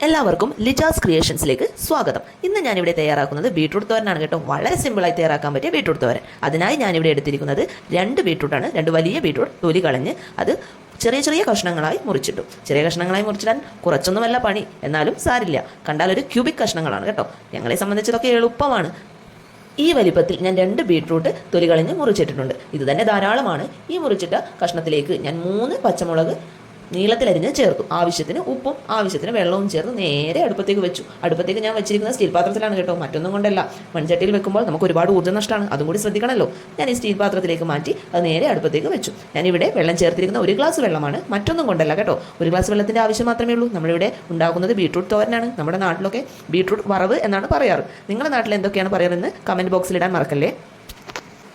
എല്ലാവർക്കും ലിജാസ് ക്രിയേഷൻസിലേക്ക് സ്വാഗതം. ഇന്ന് ഞാനിവിടെ തയ്യാറാക്കുന്നത് ബീട്രൂട്ട് തോരനാണ് കേട്ടോ. വളരെ സിമ്പിളായി തയ്യാറാക്കാൻ പറ്റിയ ബീട്രൂട്ട് തോരൻ. അതിനായി ഞാനിവിടെ എടുത്തിരിക്കുന്നത് 2 ബീട്രൂട്ടാണ്. 2 വലിയ ബീട്രൂട്ട് തൊലി കളഞ്ഞ് അത് ചെറിയ ചെറിയ കഷ്ണങ്ങളായി മുറിച്ചിട്ടു. ചെറിയ കഷ്ണങ്ങളായി മുറിച്ചിടാൻ കുറച്ചൊന്നുമല്ല പണി, എന്നാലും സാരില്ല. കണ്ടാൽ ഒരു ക്യൂബിക് കഷ്ണങ്ങളാണ് കേട്ടോ. ഞങ്ങളെ സംബന്ധിച്ചതൊക്കെ എളുപ്പമാണ്. ഈ വലിപ്പത്തിൽ ഞാൻ 2 ബീട്രൂട്ട് തൊലി കളഞ്ഞ് മുറിച്ചിട്ടിട്ടുണ്ട്. ഇത് തന്നെ ധാരാളമാണ്. ഈ മുറിച്ചിട്ട കഷ്ണത്തിലേക്ക് ഞാൻ 3 പച്ചമുളക് നീളത്തിലരിഞ്ഞ് ചേർത്തു. ആവശ്യത്തിന് ഉപ്പും ആവശ്യത്തിന് വെള്ളവും ചേർത്ത് നേരെ അടുപ്പത്തേക്ക് വെച്ചു. അടുപ്പത്തേക്ക് ഞാൻ വെച്ചിരിക്കുന്ന സ്റ്റീൽ പാത്രത്തിലാണ് കേട്ടോ, മറ്റൊന്നും കൊണ്ടല്ല. മൺചട്ടിയിൽ വെക്കുമ്പോൾ നമുക്ക് ഒരുപാട് ഊർജ്ജ നഷ്ടമാണ്, അതും കൂടി ശ്രദ്ധിക്കണമല്ലോ. ഞാൻ ഈ സ്റ്റീൽ പാത്രത്തിലേക്ക് മാറ്റി അത് നേരെ അടുപ്പത്തേക്ക് വെച്ചു. ഞാനിവിടെ വെള്ളം ചേർത്തിരിക്കുന്ന 1 ഗ്ലാസ് വെള്ളമാണ്, മറ്റൊന്നും കൊണ്ടല്ല കേട്ടോ. 1 ഗ്ലാസ് വെള്ളത്തിൻ്റെ ആവശ്യം മാത്രമേ ഉള്ളൂ. നമ്മളിവിടെ ഉണ്ടാക്കുന്നത് ബീട്രൂട്ട് തോരനാണ്. നമ്മുടെ നാട്ടിലൊക്കെ ബീട്രൂട്ട് വറവ് എന്നാണ് പറയാറ്. നിങ്ങളുടെ നാട്ടിൽ എന്തൊക്കെയാണ് പറയാറെന്ന് കമൻറ്റ് ബോക്സിൽ ഇടാൻ മറക്കല്ലേ.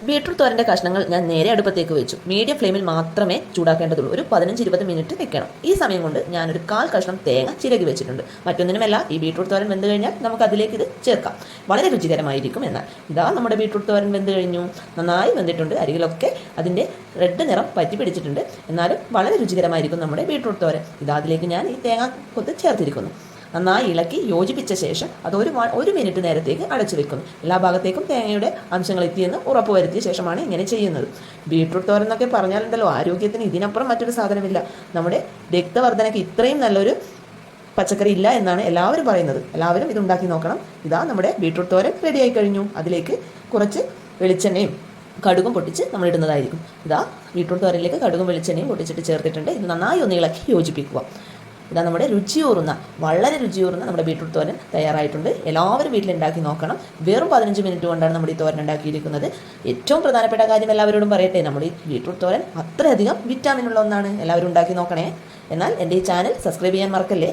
ബീട്രൂട്ട് തോരൻ്റെ കഷ്ണങ്ങൾ ഞാൻ നേരെ അടുപ്പത്തേക്ക് വെച്ചു. മീഡിയം ഫ്ലെയിമിൽ മാത്രമേ ചൂടാക്കേണ്ടതുള്ളൂ. ഒരു 15-20 മിനിറ്റ് വെക്കണം. ഈ സമയം കൊണ്ട് ഞാനൊരു 1/4 കഷ്ണം തേങ്ങ ചിരകി വെച്ചിട്ടുണ്ട്. മറ്റൊന്നിനുമല്ല, ഈ ബീട്രൂട്ട് തോരൻ വെന്ത് കഴിഞ്ഞാൽ നമുക്ക് അതിലേക്ക് ഇത് ചേർക്കാം. വളരെ രുചികരമായിരിക്കും. എന്നാൽ ഇതാ നമ്മുടെ ബീട്രൂട്ട് തോരൻ വെന്ത് കഴിഞ്ഞു. നന്നായി വെന്തിട്ടുണ്ട്. അരികിലൊക്കെ അതിൻ്റെ റെഡ് നിറം പറ്റി പിടിച്ചിട്ടുണ്ട്. എന്നാലും വളരെ രുചികരമായിരിക്കും നമ്മുടെ ബീട്രൂട്ട് തോരൻ. ഇതാ അതിലേക്ക് ഞാൻ ഈ തേങ്ങ കൊത്ത് ചേർത്തിരിക്കുന്നു. നന്നായി ഇളക്കി യോജിപ്പിച്ച ശേഷം അത് ഒരു മിനിറ്റ് നേരത്തേക്ക് അടച്ചു വെക്കുന്നു. എല്ലാ ഭാഗത്തേക്കും തേങ്ങയുടെ അംശങ്ങൾ എത്തിയെന്ന് ഉറപ്പുവരുത്തിയ ശേഷമാണ് ഇങ്ങനെ ചെയ്യുന്നത്. ബീട്രൂട്ട് തോരൻ എന്നൊക്കെ പറഞ്ഞാലുണ്ടല്ലോ, ആരോഗ്യത്തിന് ഇതിനപ്പുറം മറ്റൊരു സാധനമില്ല. നമ്മുടെ രക്തവർദ്ധനയ്ക്ക് ഇത്രയും നല്ലൊരു പച്ചക്കറി ഇല്ല എന്നാണ് എല്ലാവരും പറയുന്നത്. എല്ലാവരും ഇതുണ്ടാക്കി നോക്കണം. ഇതാ നമ്മുടെ ബീട്രൂട്ട് തോരൻ റെഡിയായി കഴിഞ്ഞു. അതിലേക്ക് കുറച്ച് വെളിച്ചെണ്ണയും കടുകും പൊട്ടിച്ച് നമ്മൾ ഇടുന്നതായിരിക്കും. ഇതാ ബീട്രൂട്ട് തോരനിലേക്ക് കടുകും വെളിച്ചെണ്ണയും പൊട്ടിച്ചിട്ട് ചേർത്തിട്ടുണ്ട്. ഇത് നന്നായി ഒന്ന് ഇളക്കി യോജിപ്പിക്കുക. ഇതാ നമ്മുടെ വളരെ രുചിയൂറുന്ന നമ്മുടെ ബീട്രൂട്ട് തോരൻ തയ്യാറായിട്ടുണ്ട്. എല്ലാവരും വീട്ടിലുണ്ടാക്കി നോക്കണം. വെറും 15 മിനിറ്റ് കൊണ്ടാണ് നമ്മുടെ ഈ തോരൻ ഉണ്ടാക്കിയിരിക്കുന്നത്. ഏറ്റവും പ്രധാനപ്പെട്ട കാര്യം എല്ലാവരോടും പറയട്ടെ, നമ്മുടെ ഈ ബീട്രൂട്ട് തോരൻ അത്രയധികം വിറ്റാമിനുള്ള ഒന്നാണ്. എല്ലാവരും ഉണ്ടാക്കി നോക്കണേ. എന്നാൽ എൻ്റെ ഈ ചാനൽ സബ്സ്ക്രൈബ് ചെയ്യാൻ മറക്കല്ലേ.